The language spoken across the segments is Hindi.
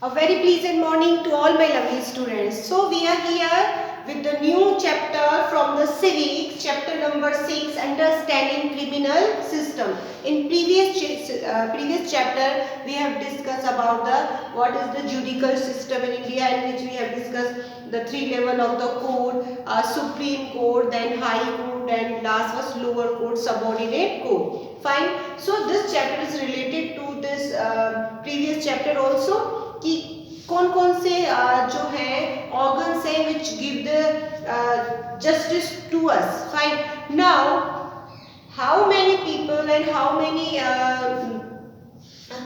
A very pleasant morning to all my lovely students. So we are here with the new chapter from the civics, chapter number 6, understanding criminal system. In previous chapter we have discussed about what is the judicial system in India, in which we have discussed the three level of the code, Supreme Court, then High Court, and last was lower court, subordinate court. Fine. So this chapter is related to this previous chapter also. कि कौन कौन से जो है organs है which give the justice to us. Fine. Now how many people and how many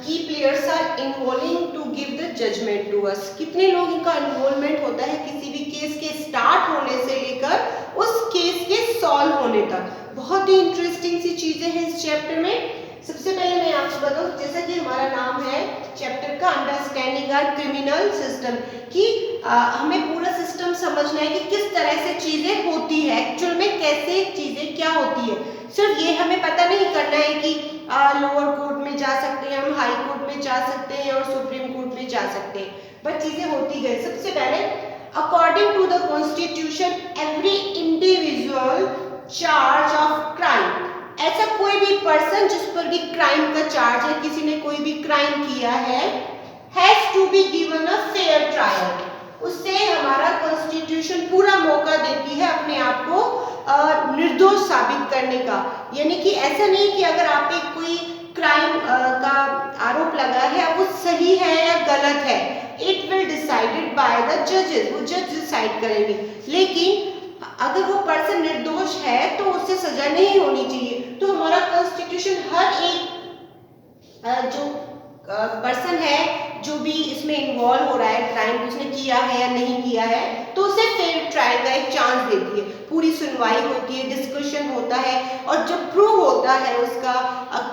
key players are involving to give the judgment to us. कितने लोगों का इन्वॉल्वमेंट होता है किसी भी केस के स्टार्ट होने से लेकर उस केस के सॉल्व होने तक. बहुत ही इंटरेस्टिंग सी चीजें हैं इस चैप्टर में. सबसे पहले मैं आपको बताऊं, जैसा कि हमारा नाम है चैप्टर का अंडरस्टैंडिंग आवर क्रिमिनल सिस्टम, कि हमें पूरा सिस्टम समझना है कि किस तरह से चीजें होती है, एक्चुअल में कैसे चीजें क्या होती है. सिर्फ ये हमें पता नहीं करना है कि लोअर कोर्ट में जा सकते हैं, हम हाई कोर्ट में जा सकते हैं और सुप्रीम कोर्ट में जा सकते हैं, बट चीजें होती गई. सबसे पहले according to the constitution every individual charge of crime, ऐसा कोई भी पर्सन जिस पर भी क्राइम का चार्ज है, किसी ने कोई भी क्राइम किया है, has to be given a fair trial. उससे हमारा कॉन्स्टिट्यूशन पूरा मौका देती है अपने आप को निर्दोष साबित करने का. यानी कि ऐसा नहीं कि अगर आप एक कोई क्राइम का आरोप लगा है वो सही है या गलत है, it will decided by the जजेस, वो जज डिसाइड करेंगे. लेकिन अगर वो पर्सन निर्दोष है तो उससे सजा नहीं होनी चाहिए. तो हमारा कॉन्स्टिट्यूशन हर एक जो पर्सन है जो भी इसमें इन्वॉल्व हो रहा है, क्राइम उसने किया है या नहीं किया है, तो उसे फेयर ट्रायल का एक चांस देती है. पूरी सुनवाई होती है, डिस्कशन होता है, और जब प्रूव होता है उसका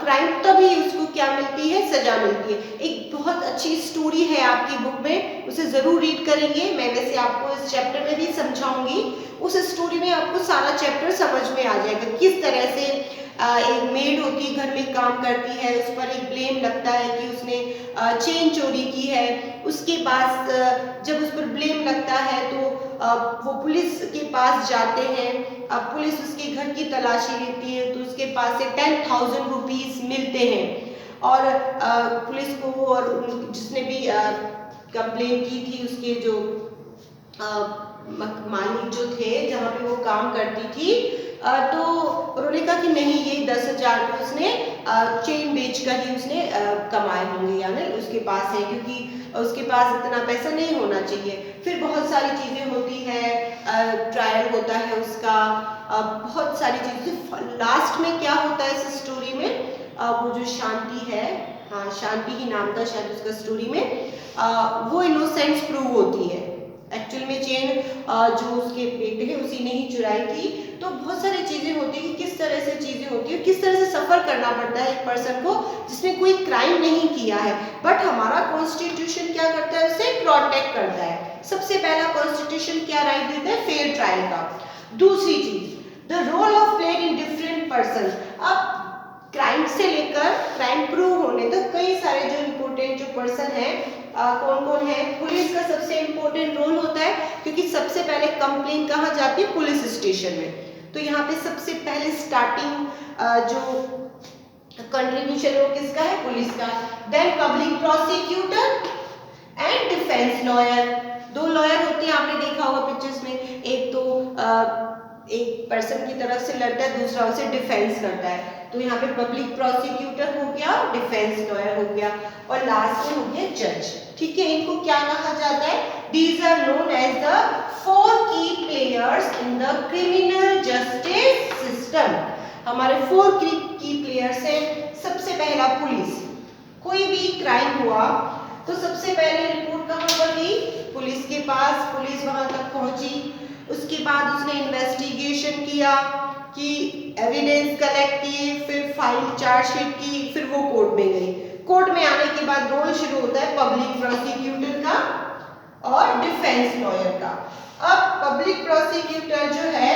क्राइम तभी उसको क्या मिलती है, सजा मिलती है. एक बहुत अच्छी स्टोरी है आपकी बुक में, उसे जरूर रीड करेंगे. मैं वैसे आपको इस चैप्टर में भी समझाऊंगी. उस स्टोरी में आपको सारा चैप्टर समझ में आ जाएगा. किस तरह से एक मेड होती है, घर में काम करती है, उस पर एक ब्लेम लगता है कि उसने चेन चोरी की है. उसके पास जब उस पर ब्लेम लगता है तो वो पुलिस के पास जाते हैं. अब पुलिस उसके घर की तलाशी लेती है तो उसके पास से 10,000 रुपीस मिलते हैं. और पुलिस को और जिसने भी कंप्लेन की थी उसके जो मालिक जो थे जहाँ पे वो काम करती थी, तो उन्होंने कहा कि नहीं, ये 10,000 रुपये उसने चेन बेचकर ही उसने कमाए होंगे, यानी उसके पास है, क्योंकि उसके पास इतना पैसा नहीं होना चाहिए. फिर बहुत सारी चीज़ें होती है, ट्रायल होता है उसका, बहुत सारी चीज़ें. लास्ट में क्या होता है इस स्टोरी में, वो जो शांति है, हाँ शांति ही नाम था शायद उसका स्टोरी में, वो इनोसेंस प्रूव होती है. एक्चुअल में चेन जो उसके बेटे है उसी ने ही चुराई थी. तो बहुत सारी चीजें होती है कि किस तरह से चीजें होती है, किस तरह से सफर करना पड़ता है एक पर्सन को जिसने कोई क्राइम नहीं किया है, बट हमारा कॉन्स्टिट्यूशन क्या करता है, उसे प्रोटेक्ट करता है. सबसे पहला कॉन्स्टिट्यूशन क्या राइट देता है, फेयर ट्रायल का. दूसरी चीज, the role of played in different person. अब क्राइम से लेकर क्राइम प्रूव होने तक कई सारे जो इम्पोर्टेंट जो पर्सन है, कौन कौन है. पुलिस का सबसे इम्पोर्टेंट रोल होता है, क्योंकि सबसे पहले कंप्लेन कहाँ जाती है, पुलिस स्टेशन में. तो यहाँ पे सबसे पहले स्टार्टिंग जो कंट्रीब्यूशन वो किसका है, पुलिस का. Then public prosecutor and defence lawyer. दो लॉयर होते हैं, आपने देखा होगा पिक्चर्स में. एक तो एक पर्सन की तरफ से लड़ता है, दूसरा उसे डिफेंस करता है. तो यहाँ पे पब्लिक प्रोसिक्यूटर हो गया, डिफेंस लॉयर हो गया, और लास्ट में हो गया जज. ठीक है, इनको क्या कहा जाता है, these are known as the 4 key players in the criminal justice system. हमारे 4 की प्लेयर्स हैं. सबसे पहला पुलिस. कोई भी क्राइम हुआ तो सबसे पहले रिपोर्ट कहाँ पर गई, पुलिस के पास. पुलिस वहां तक पहुंची, उसके बाद उसने इन्वेस्टिगेशन किया कि एविडेंस कलेक्ट किए, फिर फाइल चार्जशीट की, फिर वो कोर्ट में गई. कोर्ट में आने के बाद रोल शुरू होता है पब्लिक प्रोसिक्यूटर का और डिफेंस लॉयर का. अब पब्लिक प्रोसिक्यूटर जो है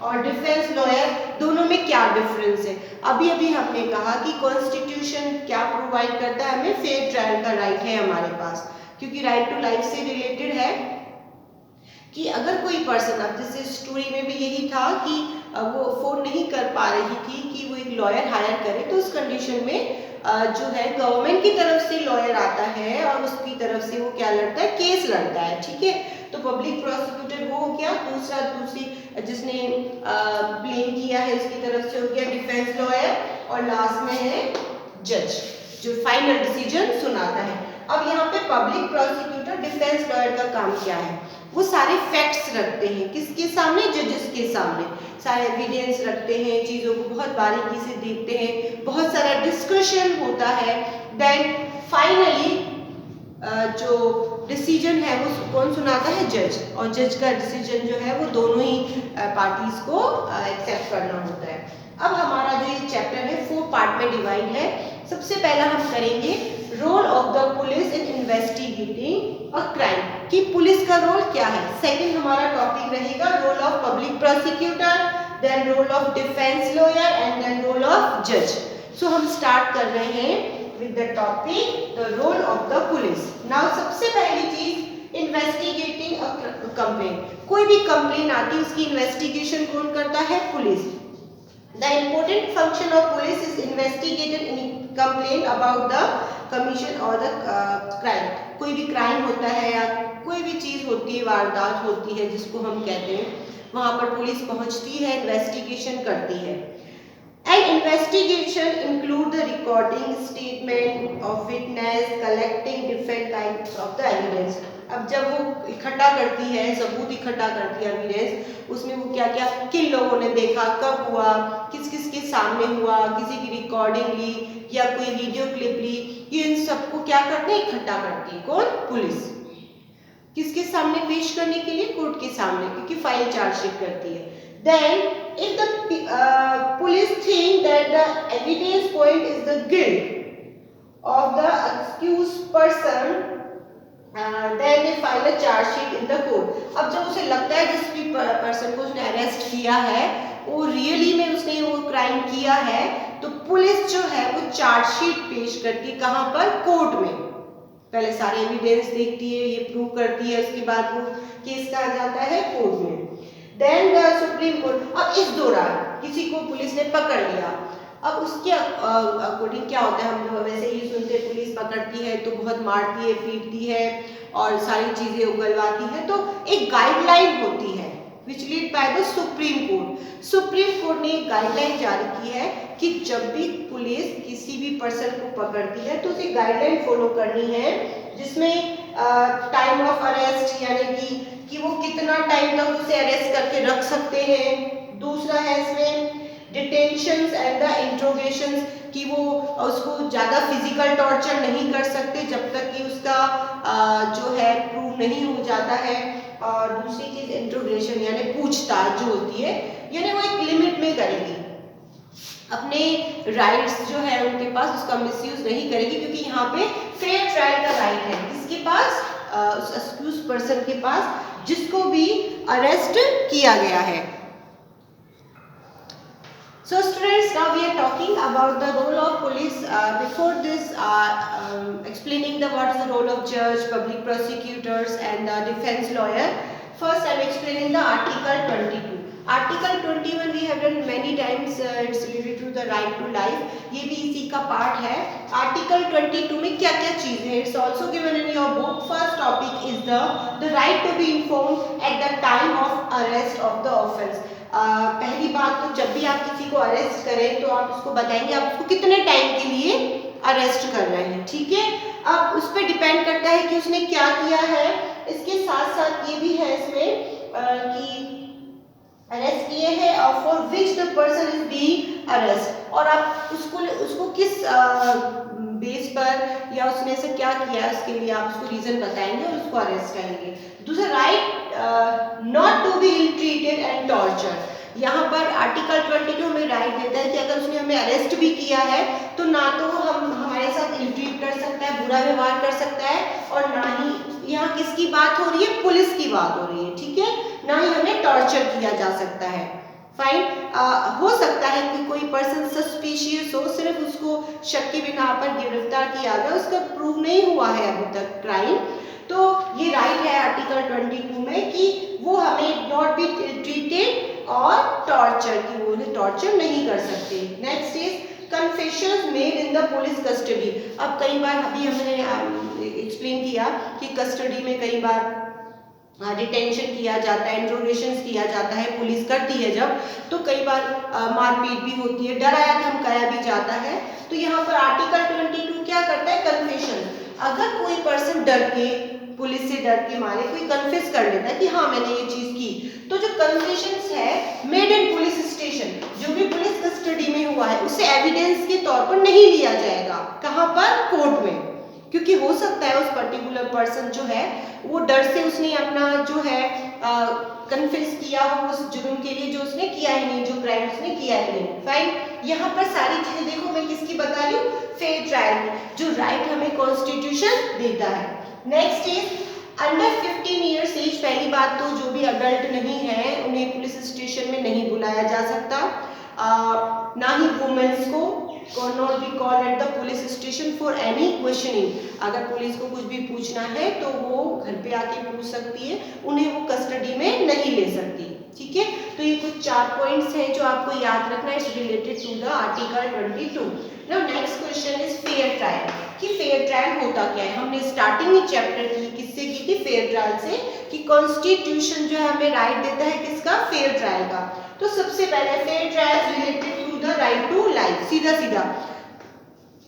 और डिफेंस लॉयर, दोनों में क्या डिफरेंस है. अभी अभी हमने कहा कि कॉन्स्टिट्यूशन क्या प्रोवाइड करता है, हमें फेयर ट्रायल का राइट है हमारे पास. क्योंकि राइट टू लाइफ से रिलेटेड है कि अगर कोई पर्सन, अब जैसे स्टोरी में भी यही था कि वो अफोर्ड नहीं कर पा रही थी कि वो एक लॉयर हायर करे, तो उस कंडीशन में जो है गवर्नमेंट की तरफ से लॉयर आता है और उसकी तरफ से वो क्या लड़ता है, केस लड़ता है, ठीक है। तो पब्लिक प्रोसिक्यूटर वो हो गया, दूसरी जिसने ब्लेम किया है उसकी तरफ से हो गया डिफेंस लॉयर, और लास्ट में है जज जो फाइनल डिसीजन सुनाता है। अब यहाँ पे पब्लिक प्रोसिक्यूटर डिफेंस लॉयर का काम क्या है, वो सारे फैक्ट्स रखते हैं किसके सामने, जजेस के सामने, सारे एविडेंस रखते हैं, चीज़ों को बहुत बारीकी से देखते हैं, बहुत सारा डिस्कशन होता है, देन फाइनली जो डिसीजन है वो कौन सुनाता है, जज, और जज का डिसीजन जो है वो दोनों ही पार्टीज को एक्सेप्ट करना होता है। अब हमारा जो ये चैप्टर है 4 पार्ट में डिवाइड है। सबसे पहला हम करेंगे role of the police in investigating a crime, कि पुलिस का रोल क्या है। सेकंड हमारा टॉपिक रहेगा role of public prosecutor, then role of defence lawyer and then role of जज। सो हम स्टार्ट कर रहे हैं with the topic the role of the police. Now सबसे पहली चीज इन्वेस्टिगेटिंग अ कंप्लेंट, कोई भी कंप्लेंट आती है उसकी इन्वेस्टिगेशन कौन करता है, police. The important function of police is investigated in complaint about the commission or the crime। कोई भी क्राइम होता है या कोई भी चीज होती है, वारदात होती है जिसको हम कहते हैं, वहां पर पुलिस पहुंचती है, इन्वेस्टिगेशन करती है। An investigation include the recording statement of witness, collecting different types of the evidence। अब जब वो इकट्ठा करती है, सबूत इकट्ठा करती है, एविडेंस, उसमें वो क्या क्या, किन लोगों ने देखा, कब हुआ, किस किस के सामने हुआ, किसी की रिकॉर्डिंग ली या कोई वीडियो क्लिप ली, ये इन सबको क्या करते हैं, इकट्ठा करती है कौन, पुलिस। किसके सामने पेश करने के लिए, कोर्ट के सामने, क्योंकि फाइल चार्जशीट करती है। Then if the police think that the evidence point is the guilt of the accused person, then they file a charge sheet in the court। अब जब उसे लगता है जिस भी पर्सन को उसने अरेस्ट किया है वो रियली में उसने वो क्राइम किया है, तो पुलिस जो है वो चार्जशीट पेश करती है, कहाँ पर, कोर्ट में। पहले सारे एविडेंस देखती है, ये प्रूव करती है, उसके बाद वो केस का जाता है कोर्ट में। Then the supreme court. अब इस दौरान किसी को पुलिस ने पकड़ लिया, अब उसके अकॉर्डिंग क्या होता है, हम वैसे ही सुनते हैं पुलिस पकड़ती है तो बहुत मारती है, पीटती है और सारी चीजें उगलवाती है, तो एक गाइडलाइन होती है which lead by the supreme court. Supreme court ने एक गाइडलाइन जारी की है कि जब भी पुलिस किसी भी पर्सन को पकड़ती है तो उसे गाइडलाइन फॉलो करनी है, जिसमें टाइम ऑफ अरेस्ट यानी कि वो कितना टाइम तक उसे अरेस्ट करके रख सकते हैं। दूसरा है इसमें डिटेंशंस एंड द इंट्रोगेशंस, कि वो उसको ज़्यादा फिजिकल टॉर्चर नहीं कर सकते जब तक कि उसका जो है प्रूव नहीं हो जाता है। और दूसरी चीज़ इंट्रोगेशन यानी पूछताछ जो होती है, यानी वो एक लिमिट में करेगी, अपने राइट्स जो है उनके पास उसका मिसयूज नहीं करेगी, क्योंकि यहाँ पे फेयर ट्रायल का राइट है किसके पास, उस एक्यूज पर्सन के पास जिसको भी अरेस्ट किया गया है। So students, now we are talking about the role of police. Before this, explaining the what is the role of judge, public prosecutors, and the defense lawyer. First, I am explaining the Article 22. Article 21 we have done many times. It's related to the right to life. ये भी इसी का पार्ट है। Article 22 में क्या क्या चीज़ है? It's also given in your book. First topic is the right to be informed at the time of arrest of the offence. पहली बात तो जब भी आप किसी को अरेस्ट करें तो आप उसको बताएंगे आप उसको कितने टाइम के लिए अरेस्ट कर रहे हैं, ठीक है। अब उस पर डिपेंड करता है कि उसने क्या किया है। इसके साथ साथ ये भी है इसमें कि अरेस्ट किए हैं और for which the person is being arrest, और आप उसको किस बेस पर या उसने से क्या किया है उसके लिए आप उसको रीजन बताएंगे और उसको अरेस्ट करेंगे। दूसरा right not to be ill treated and torture. यहाँ पर आर्टिकल 22 हमें राइट देता है कि अगर उसने हमें अरेस्ट भी किया है तो ना तो हम हमारे साथ इल ट्रीट कर सकता है, बुरा व्यवहार कर सकता है, और ना ही यहाँ किसकी बात हो रही है, पुलिस की बात हो रही है, ठीक है, ना ही हमें टॉर्चर किया जा सकता है। फाइन। हो सकता है कि कोई पर्सन सस्पिशियस हो, सिर्फ उसको शक के बिना पर गिरफ्तार किया गया, उसका प्रूव नहीं हुआ है अभी तक क्राइम, तो ये राइट है आर्टिकल 22 में कि वो हमें नॉट बी ट्रीटेड और टॉर्चर, की वो टॉर्चर नहीं कर सकते। Next is confessions made in the police custody. अब कई बार अभी हमने एक्सप्लेन किया कि कस्टडी में कई बार डिटेंशन किया जाता है, इंट्रोगेशन किया जाता है, पुलिस करती है जब, तो कई बार मारपीट भी होती है, डराया धमकाया भी जाता है। तो यहाँ पर आर्टिकल 22 क्या करता है, कन्फेशन। अगर कोई पर्सन डर के, पुलिस से डर के मारे कोई कन्फेस कर लेता है कि हाँ मैंने ये चीज की, तो जो कन्फेशंस है मेड इन पुलिस स्टेशन, जो भी पुलिस कस्टडी में हुआ है, उसे एविडेंस के तौर पर नहीं लिया जाएगा। कहाँ पर, कोर्ट में, क्योंकि हो सकता है उस पर्टिकुलर पर्सन जो है वो डर से उसने अपना जो है कन्फेस किया हो उस जुर्म के लिए जो उसने किया ही नहीं, जो क्राइम उसने किया ही नहीं। फाइन, यहाँ पर सारी चीजें देखो मैं किसकी बता रही हूँ, फेयर ट्रायल, जो राइट हमें कॉन्स्टिट्यूशन देता है। Next is under 15 years age. पहली बात तो जो भी अडल्ट नहीं है उन्हें पुलिस स्टेशन में नहीं बुलाया जा सकता, ना ही वुमेन्स को not be called at the police station for any questioning. अगर पुलिस को कुछ भी पूछना है तो वो घर पे आके पूछ सकती है, उन्हें वो कस्टडी में नहीं ले सकती। ठीक है, तो ये कुछ 4 पॉइंट्स हैं जो आपको याद रखना है related to the article 22। Now next question is fair trial, कि फेयर ट्रायल होता क्या है। हमने स्टार्टिंग में चैप्टर की किससे की थी, फेयर ट्रायल से, कि कॉन्स्टिट्यूशन जो है हमें राइट देता है किसका, फेयर ट्रायल का। तो सबसे पहले fair trial related to the right to life. सीधा सीधा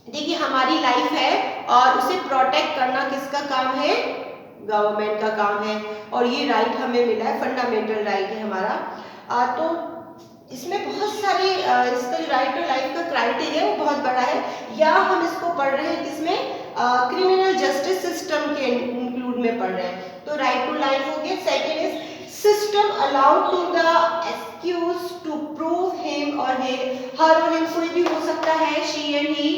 देखिए हमारी लाइफ है और उसे प्रोटेक्ट करना किसका काम है, गवर्नमेंट का काम है, और ये राइट हमें मिला है, फंडामेंटल राइट है हमारा। तो इसमें बहुत सारे इसका राइट टू लाइफ का क्राइटेरिया वो बहुत बड़ा है, या हम इसको पढ़ रहे हैं किसमें, क्रिमिनल जस्टिस सिस्टम के इंक्लूड में पढ़ रहे हैं। तो राइट टू लाइफ हो गया। Second is system allowed to the accuse to prove him or her और हिम, कोई भी हो सकता है, शी एंड ही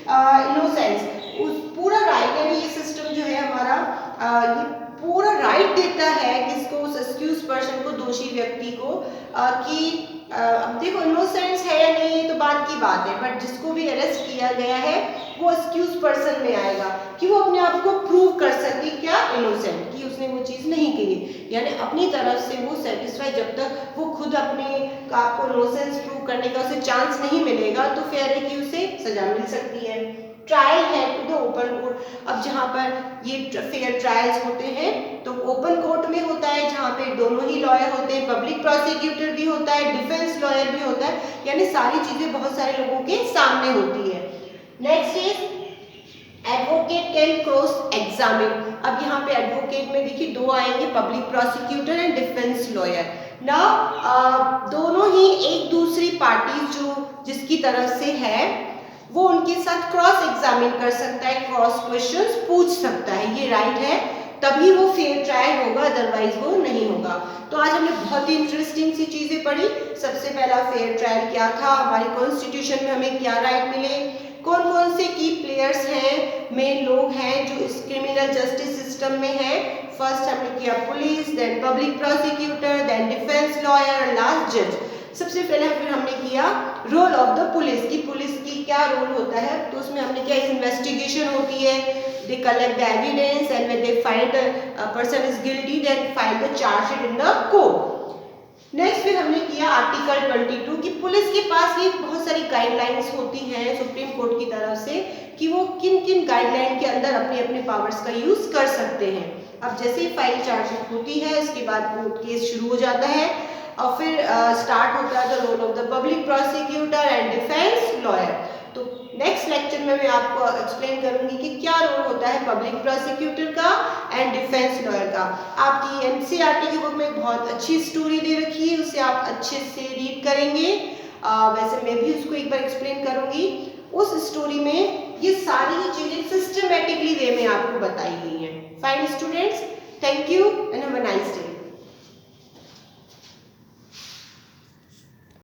इनोसेंस। उस पूरा राइट है, ये सिस्टम जो है हमारा ये पूरा राइट देता है किसको, उस एक्यूज पर्सन को, दोषी व्यक्ति को, कि अब देखो इनोसेंस है या नहीं ये तो बात की बात है, बट जिसको भी अरेस्ट किया गया है वो एक्यूज पर्सन में आएगा कि वो अपने आप को प्रूव कर सके क्या, इनोसेंट, कि उसने वो चीज नहीं की, यानी अपनी तरफ से वो सेटिस्फाई, जब तक वो खुद अपने आप को इनोसेंस प्रूव करने का उसे चांस नहीं मिलेगा तो फेयर है कि उसे सजा मिल सकती है। ट्रायल है टू द ओपन कोर्ट। अब जहाँ पर ये फेयर ट्रायल्स होते हैं तो ओपन कोर्ट में होता है, जहाँ पे दोनों ही लॉयर होते हैं, पब्लिक प्रोसिक्यूटर भी होता है, डिफेंस लॉयर भी होता है, यानी सारी चीजें बहुत सारे लोगों के सामने होती है। Next is advocate can cross examine. अब यहाँ पे एडवोकेट में देखिए दो आएंगे, public prosecutor and defence lawyer. ना दोनों ही एक दूसरी पार्टी जो जिसकी तरफ से है वो उनके साथ क्रॉस एग्जामिन कर सकता है, क्रॉस क्वेश्चंस पूछ सकता है, ये राइट है, तभी वो फेयर ट्रायल होगा, अदरवाइज वो नहीं होगा। तो आज हमने बहुत ही इंटरेस्टिंग सी चीजें पढ़ी। सबसे पहला फेयर ट्रायल क्या था, हमारे कॉन्स्टिट्यूशन में हमें क्या राइट मिले, कौन कौन से की प्लेयर्स हैं, मेन लोग हैं जो इस क्रिमिनल जस्टिस सिस्टम में हैं। फर्स्ट हमने किया police, then public prosecutor, then defence lawyer, last जज। सबसे पहले फिर हमने किया रोल ऑफ द पुलिस, की पुलिस की क्या रोल होता है, तो उसमें हमने क्या, इन्वेस्टिगेशन होती है, they collect the evidence and when they find a person is guilty then file the chargesheet in the court. Next फिर हमने किया आर्टिकल 22 की पुलिस के पास ये बहुत सारी गाइडलाइंस होती हैं सुप्रीम कोर्ट की तरफ से कि वो किन किन गाइडलाइन के अंदर अपने अपने पावर्स का यूज कर सकते हैं। अब जैसे ही फाइल चार्जशीट होती है इसके बाद कोर्ट केस शुरू हो जाता है और फिर स्टार्ट होता है the role of the public prosecutor and defence lawyer. तो नेक्स्ट लेक्चर में मैं आपको एक्सप्लेन करूंगी कि क्या रोल होता है पब्लिक प्रोसिक्यूटर का एंड डिफेंस लॉयर का। आपकी एनसीईआरटी की बुक में बहुत अच्छी स्टोरी दे रखी है, उसे आप अच्छे से रीड करेंगे। वैसे मैं भी उसको एक बार एक्सप्लेन करूंगी। उस स्टोरी में ये सारी चीजें सिस्टमेटिकली वे में आपको बताई गई हैं। Fine students, thank you and have a nice day.